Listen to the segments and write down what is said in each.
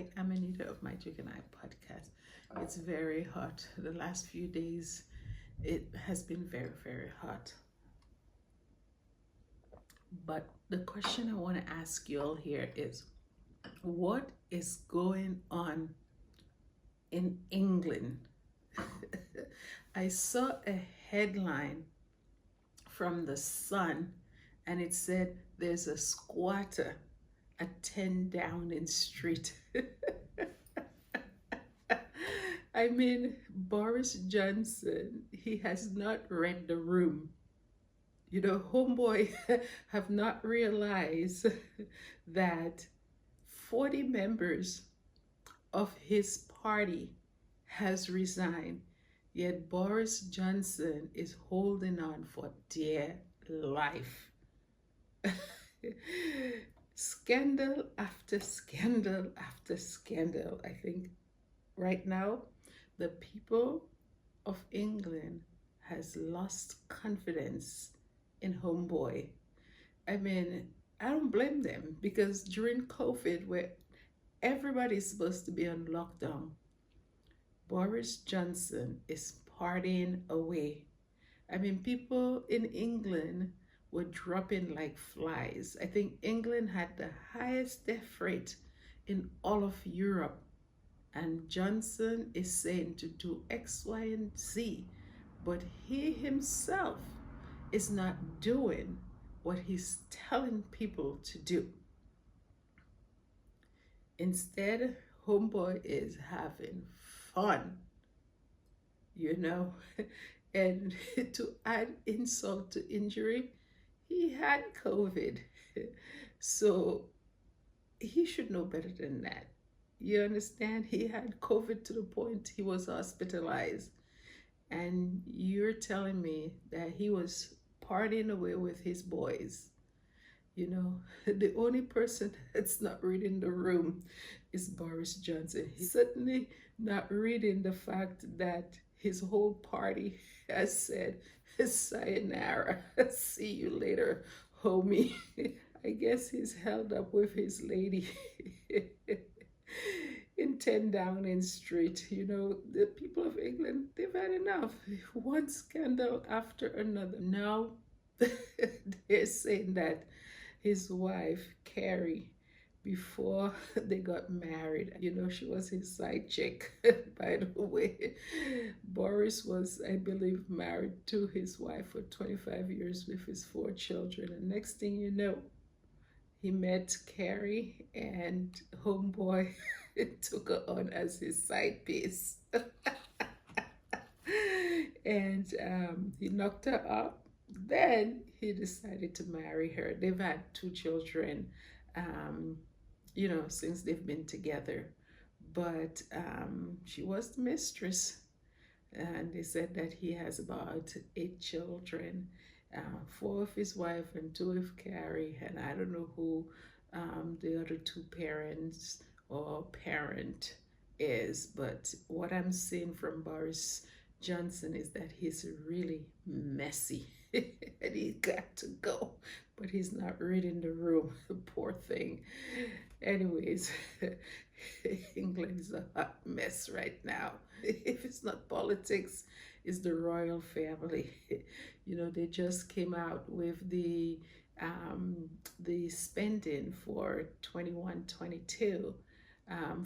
Hi, I'm Anita of My Chicken Eye podcast. It's very hot. The last few days, it has been very, very hot. But the question I want to ask you all here is what is going on in England? I saw a headline from The Sun and it said there's a squatter at 10 Downing Street. I mean, Boris Johnson, he has not read the room. Homeboy have not realized that 40 members of his party has resigned, yet Boris Johnson is holding on for dear life. Scandal after scandal after scandal. I think right now the people of England has lost confidence in Homeboy. I mean, I don't blame them because during COVID, where everybody's supposed to be on lockdown, Boris Johnson is partying away. I mean, people in England were dropping like flies. I think England had the highest death rate in all of Europe. And Johnson is saying to do X, Y, and Z, but he himself is not doing what he's telling people to do. Instead, Homeboy is having fun, you know. And to add insult to injury, he had COVID. So he should know better than that. You understand? He had COVID to the point he was hospitalized. And you're telling me that he was partying away with his boys. The only person that's not reading the room is Boris Johnson. He's certainly not reading the fact that his whole party has said, sayonara, see you later, homie. I guess he's held up with his lady in 10 Downing Street. The people of England, they've had enough. One scandal after another. Now they're saying that his wife, Carrie, before they got married, she was his side chick. By the way, Boris was, I believe, married to his wife for 25 years with his 4 children. And next thing you know, he met Carrie and Homeboy took her on as his side piece. And he knocked her up. Then he decided to marry her. They've had 2 children, since they've been together. But she was the mistress. And they said that he has about 8 children, 4 of his wife and 2 of Carrie. And I don't know who the other 2 parents or parent is. But what I'm seeing from Boris Johnson is that he's really messy. And he got to go, but he's not reading the room. The poor thing. Anyways, England is a hot mess right now. If it's not politics, it's the royal family. They just came out with the spending for 21-22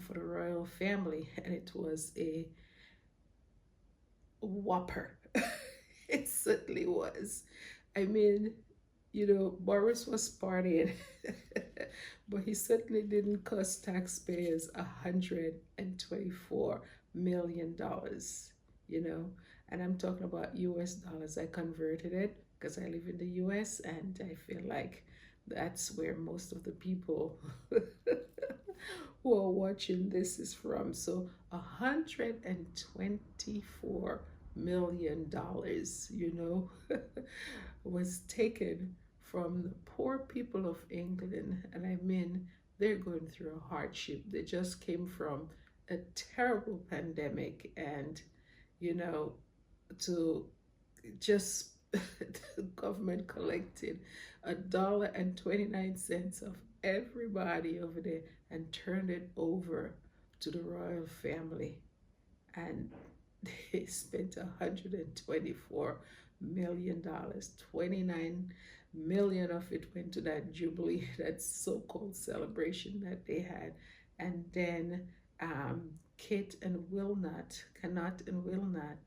for the royal family, and it was a whopper. It certainly was. I mean, Boris was partying, but he certainly didn't cost taxpayers $124 million, and I'm talking about US dollars. I converted it because I live in the US and I feel like that's where most of the people who are watching this is from. So $124 million, was taken from the poor people of England. And I mean, they're going through a hardship. They just came from a terrible pandemic, and to just the government collected $1.29 of everybody over there. and turned it over to the royal family. And they spent $124 million. 29 million of it went to that jubilee, that so-called celebration that they had. And then Kate and Wilnut, Cannot and Wilnut,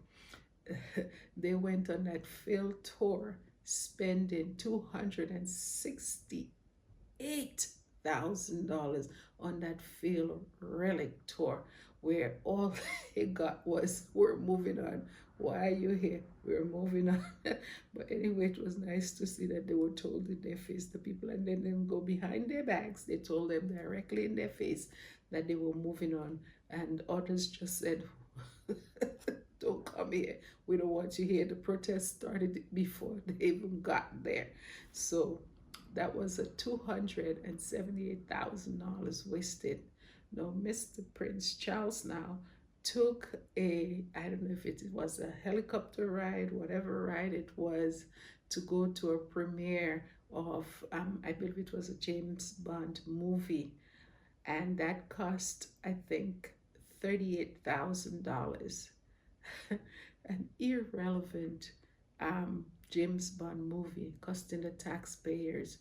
they went on that failed tour, spending $268,000 on that failed relic tour, where all they got was, "We're moving on. Why are you here? We're moving on." But anyway, it was nice to see that they were told in their face, the people, and then didn't go behind their backs. They told them directly in their face that they were moving on. And others just said, "Don't come here. We don't want you here." The protest started before they even got there. So that was a $278,000 wasted. Now, Mr. Prince Charles now took a, I don't know if it was a helicopter ride, whatever ride it was, to go to a premiere of, I believe it was a James Bond movie. And that cost, I think, $38,000. An irrelevant James Bond movie costing the taxpayers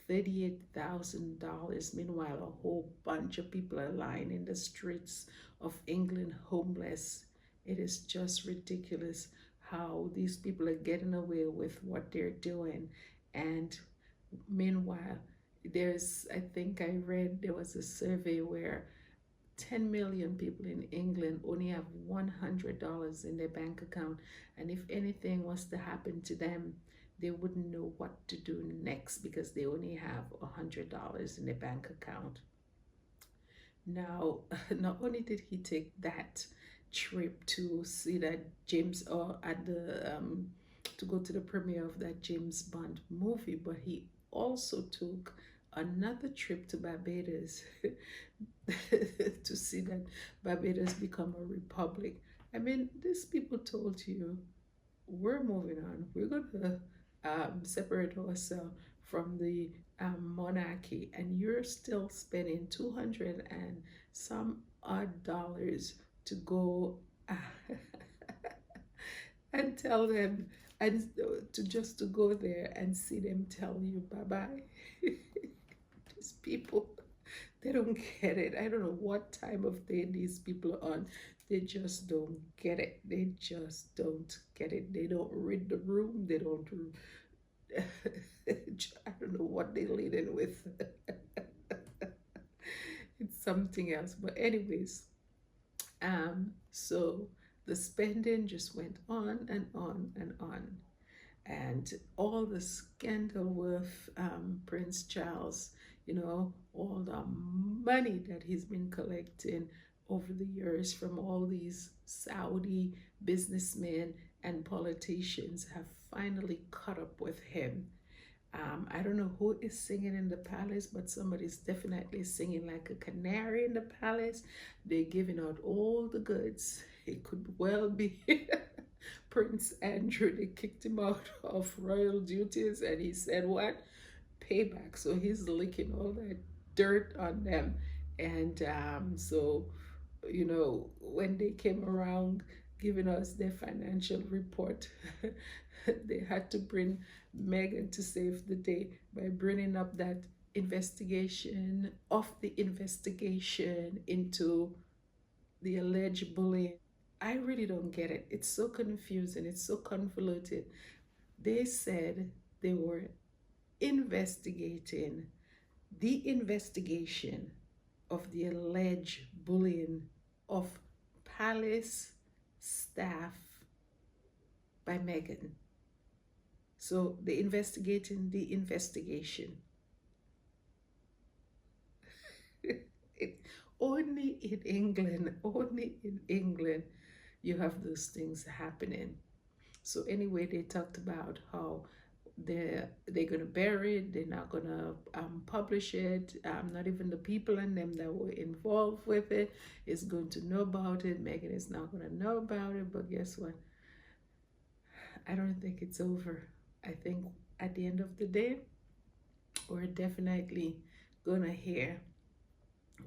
$38,000. Meanwhile, a whole bunch of people are lying in the streets of England homeless. It is just ridiculous how these people are getting away with what they're doing. And meanwhile, I think I read there was a survey where 10 million people in England only have $100 in their bank account. And if anything was to happen to them, they wouldn't know what to do next because they only have $100 in their bank account. Now, not only did he take that trip to see that James, or at the, to go to the premiere of that James Bond movie, but he also took another trip to Barbados to see that Barbados become a republic. I mean, these people told you, "We're moving on. We're going to separate ourselves from the monarchy," and you're still spending 200 and some odd dollars to go and tell them, and to just to go there and see them tell you bye-bye. These people, they don't get it. I don't know what time of day these people are on. They just don't get it. They just don't get it. They don't read the room. They don't. I don't know what they're leading with. It's something else. But anyways, so the spending just went on and on and on. And all the scandal with Prince Charles, all the money that he's been collecting over the years from all these Saudi businessmen and politicians have finally caught up with him. I don't know who is singing in the palace, but somebody's definitely singing like a canary in the palace. They're giving out all the goods. It could well be Prince Andrew. They kicked him out of royal duties, and he said, "What? Payback." So he's licking all that dirt on them. And so, when they came around giving us their financial report, they had to bring Meghan to save the day by bringing up that investigation into the alleged bullying. I really don't get it. It's so confusing. It's so convoluted. They said they were investigating the investigation of the alleged bullying of palace staff by Meghan. So they're investigating the investigation. Only in England, you have those things happening. So anyway, they talked about how they're gonna bury it. They're not gonna publish it. Not even the people and them that were involved with it is going to know about it. Meghan is not gonna know about it. But guess what? I don't think it's over. I think at the end of the day, we're definitely gonna hear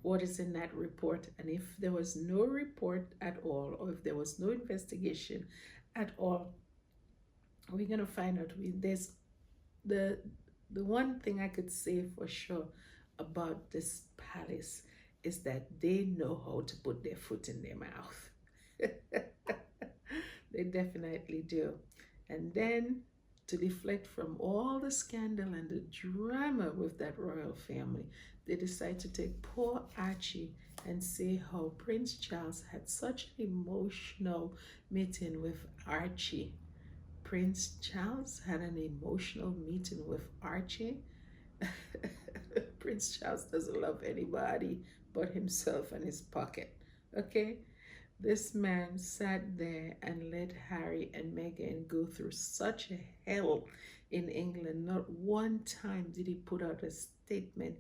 what is in that report. And if there was no report at all, or if there was no investigation at all, we're gonna find out. There's the one thing I could say for sure about this palace is that they know how to put their foot in their mouth. They definitely do. And then to deflect from all the scandal and the drama with that royal family, they decide to take poor Archie and say how Prince Charles had such an emotional meeting with Archie. Prince Charles had an emotional meeting with Archie. Prince Charles doesn't love anybody but himself and his pocket. Okay? This man sat there and let Harry and Meghan go through such a hell in England. Not one time did he put out a statement,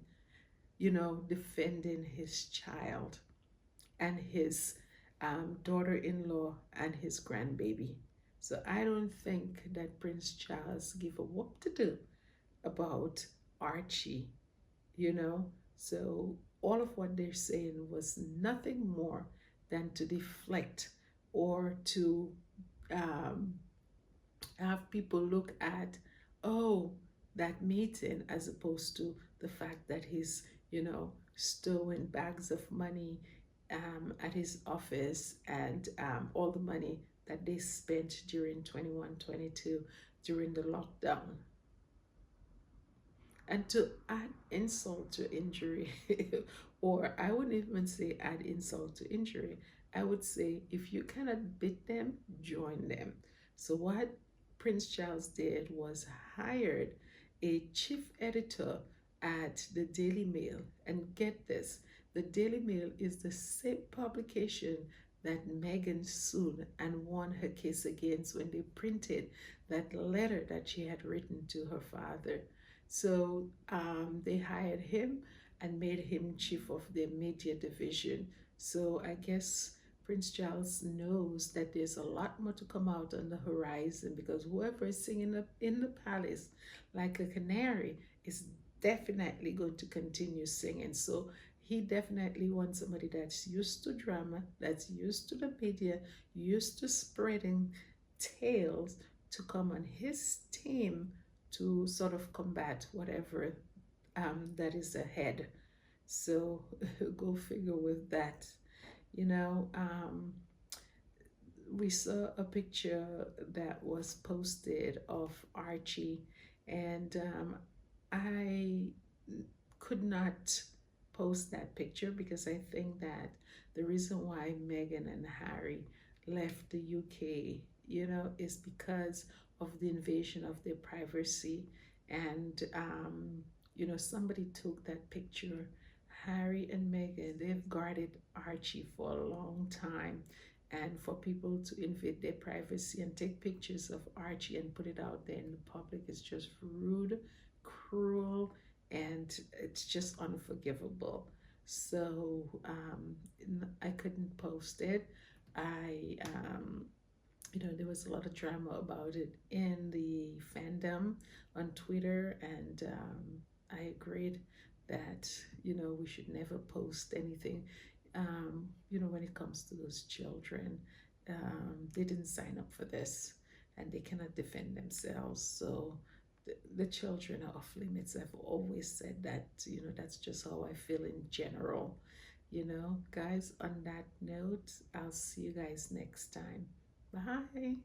defending his child and his daughter-in-law and his grandbaby. So I don't think that Prince Charles give a whoop to do about Archie, you know. So all of what they're saying was nothing more than to deflect or to um, have people look at, oh, that meeting, as opposed to the fact that he's, stowing bags of money at his office, and all the money that they spent during 21-22 during the lockdown. And to add insult to injury, or I wouldn't even say add insult to injury, I would say if you cannot beat them, join them. So what Prince Charles did was hired a chief editor at the Daily Mail. And get this, the Daily Mail is the same publication that Meghan sued and won her case against when they printed that letter that she had written to her father. So they hired him and made him chief of their media division. So I guess Prince Charles knows that there's a lot more to come out on the horizon, because whoever is singing up in the palace like a canary is definitely going to continue singing. So he definitely wants somebody that's used to drama, that's used to the media, used to spreading tales, to come on his team to sort of combat whatever that is ahead. So go figure with that. You know, we saw a picture that was posted of Archie, and I could not post that picture because I think that the reason why Meghan and Harry left the UK, is because of the invasion of their privacy. And, somebody took that picture. Harry and Meghan, they've guarded Archie for a long time. And for people to invade their privacy and take pictures of Archie and put it out there in the public is just rude, cruel, and it's just unforgivable. So I couldn't post it. I there was a lot of drama about it in the fandom on Twitter, and I agreed that we should never post anything. When it comes to those children, they didn't sign up for this, and they cannot defend themselves. So the children are off limits. I've always said that. That's just how I feel in general. Guys, on that note, I'll see you guys next time. Bye.